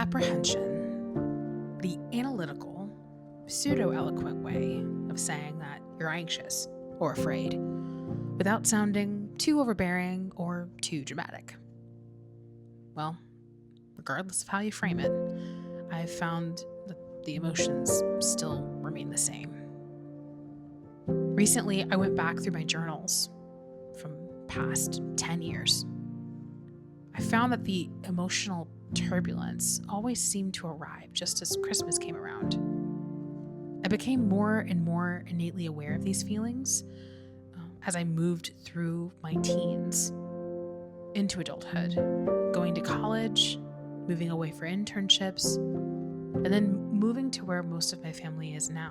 Apprehension, the analytical, pseudo-eloquent way of saying that you're anxious or afraid without sounding too overbearing or too dramatic. Well, regardless of how you frame it, I've found that the emotions still remain the same. Recently, I went back through my journals from past 10 years. I found that the emotional turbulence always seemed to arrive just as Christmas came around. I became more and more innately aware of these feelings as I moved through my teens into adulthood, going to college, moving away for internships, and then moving to where most of my family is now.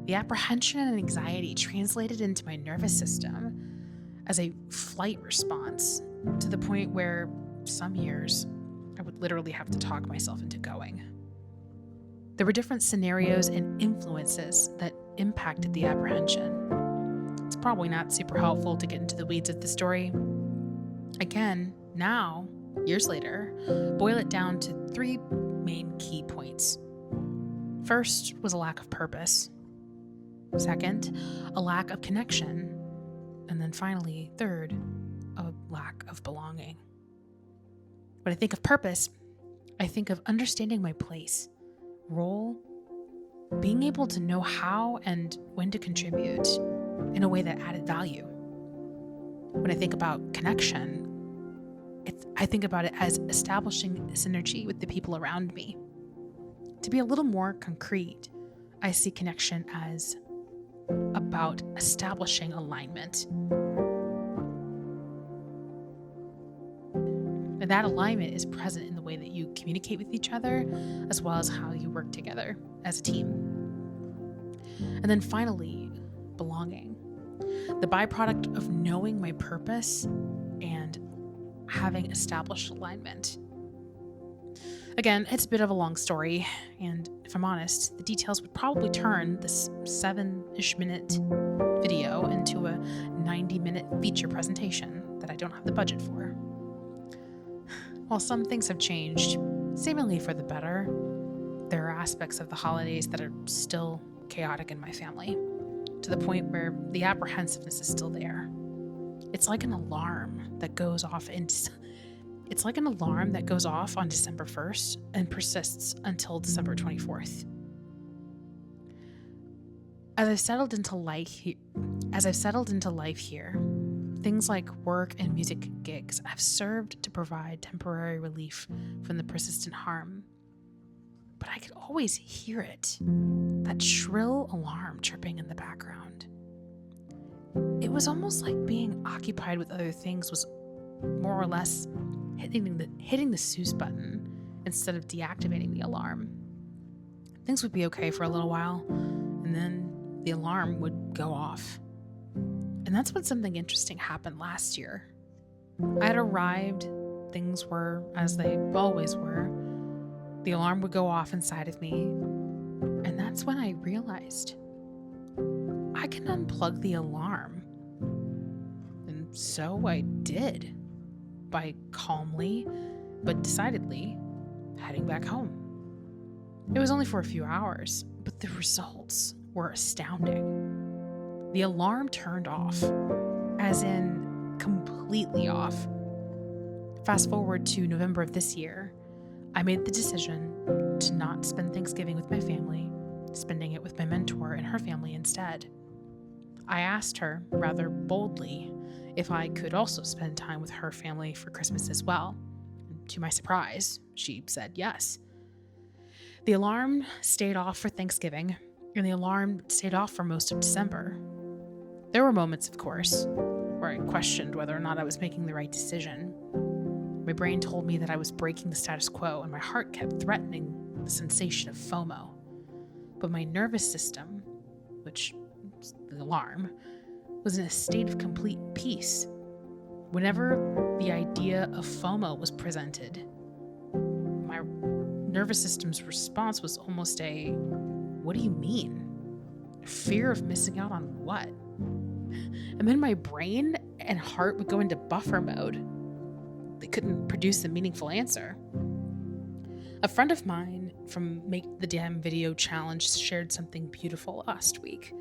The apprehension and anxiety translated into my nervous system as a flight response to the point where some years I would literally have to talk myself into going. There were different scenarios and influences that impacted the apprehension. It's probably not super helpful to get into the weeds of the story. Again, now, years later, boil it down to 3 main key points. First was a lack of purpose. Second, a lack of connection. And then finally, third, a lack of belonging. When I think of purpose, I think of understanding my place, role, being able to know how and when to contribute in a way that added value. When I think about connection, I think about it as establishing synergy with the people around me. To be a little more concrete, I see connection as about establishing alignment. And that alignment is present in the way that you communicate with each other, as well as how you work together as a team. And then finally, belonging. The byproduct of knowing my purpose and having established alignment. Again, it's a bit of a long story, and if I'm honest, the details would probably turn this 7-ish minute video into a 90-minute feature presentation that I don't have the budget for. While some things have changed, seemingly for the better, there are aspects of the holidays that are still chaotic in my family, to the point where the apprehensiveness is still there. It's like an alarm that goes off on December 1st and persists until December 24th. As I've settled into life here, things like work and music gigs have served to provide temporary relief from the persistent harm. But I could always hear it, that shrill alarm chirping in the background. It was almost like being occupied with other things was more or less hitting the snooze button instead of deactivating the alarm. Things would be okay for a little while, and then the alarm would go off. And that's when something interesting happened last year. I had arrived, things were as they always were. The alarm would go off inside of me, and that's when I realized I can unplug the alarm. And so I did, by calmly but decidedly heading back home. It was only for a few hours, but the results were astounding. The alarm turned off, as in completely off. Fast forward to November of this year, I made the decision to not spend Thanksgiving with my family, spending it with my mentor and her family instead. I asked her, rather boldly, if I could also spend time with her family for Christmas as well. And to my surprise, she said yes. The alarm stayed off for Thanksgiving, and the alarm stayed off for most of December. There were moments, of course, where I questioned whether or not I was making the right decision. My brain told me that I was breaking the status quo, and my heart kept threatening the sensation of FOMO. But my nervous system, which is the alarm, was in a state of complete peace. Whenever the idea of FOMO was presented, my nervous system's response was almost a, "What do you mean? Fear of missing out on what?" And then my brain and heart would go into buffer mode. They couldn't produce a meaningful answer. A friend of mine from Make the Damn Video Challenge shared something beautiful last week.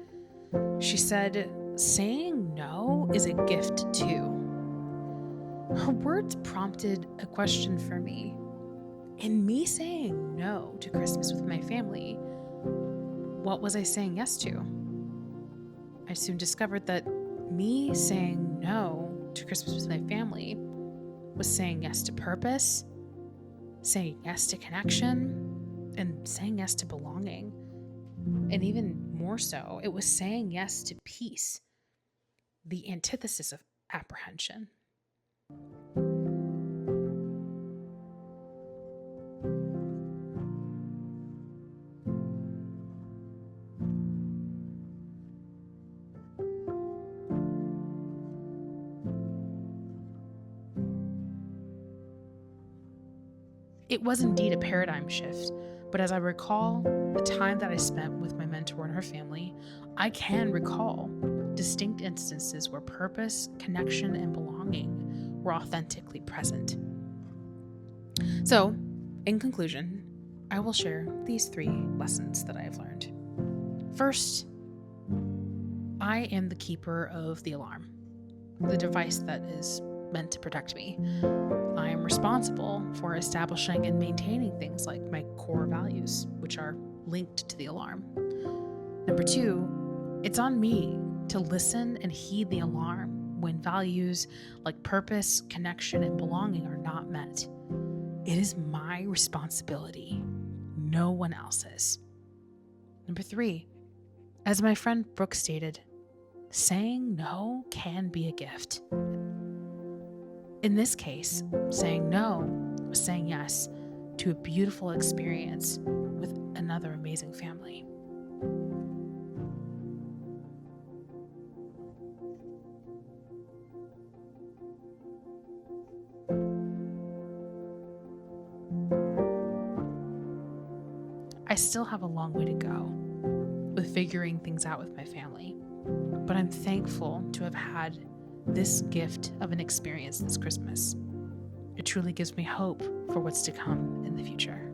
She said, saying no is a gift too. Her words prompted a question for me. In me saying no to Christmas with my family, what was I saying yes to? I soon discovered that me saying no to Christmas with my family was saying yes to purpose, saying yes to connection, and saying yes to belonging. And even more so, it was saying yes to peace, the antithesis of apprehension. It was indeed a paradigm shift, but as I recall the time that I spent with my mentor and her family, I can recall distinct instances where purpose, connection, and belonging were authentically present. So, in conclusion, I will share these 3 lessons that I have learned. First, I am the keeper of the alarm, the device that is meant to protect me. I am responsible for establishing and maintaining things like my core values, which are linked to the alarm. Number 2, it's on me to listen and heed the alarm when values like purpose, connection, and belonging are not met. It is my responsibility, no one else's. Number 3, as my friend Brooke stated, saying no can be a gift. In this case, saying no was saying yes to a beautiful experience with another amazing family. I still have a long way to go with figuring things out with my family, but I'm thankful to have had this gift of an experience this Christmas. It truly gives me hope for what's to come in the future.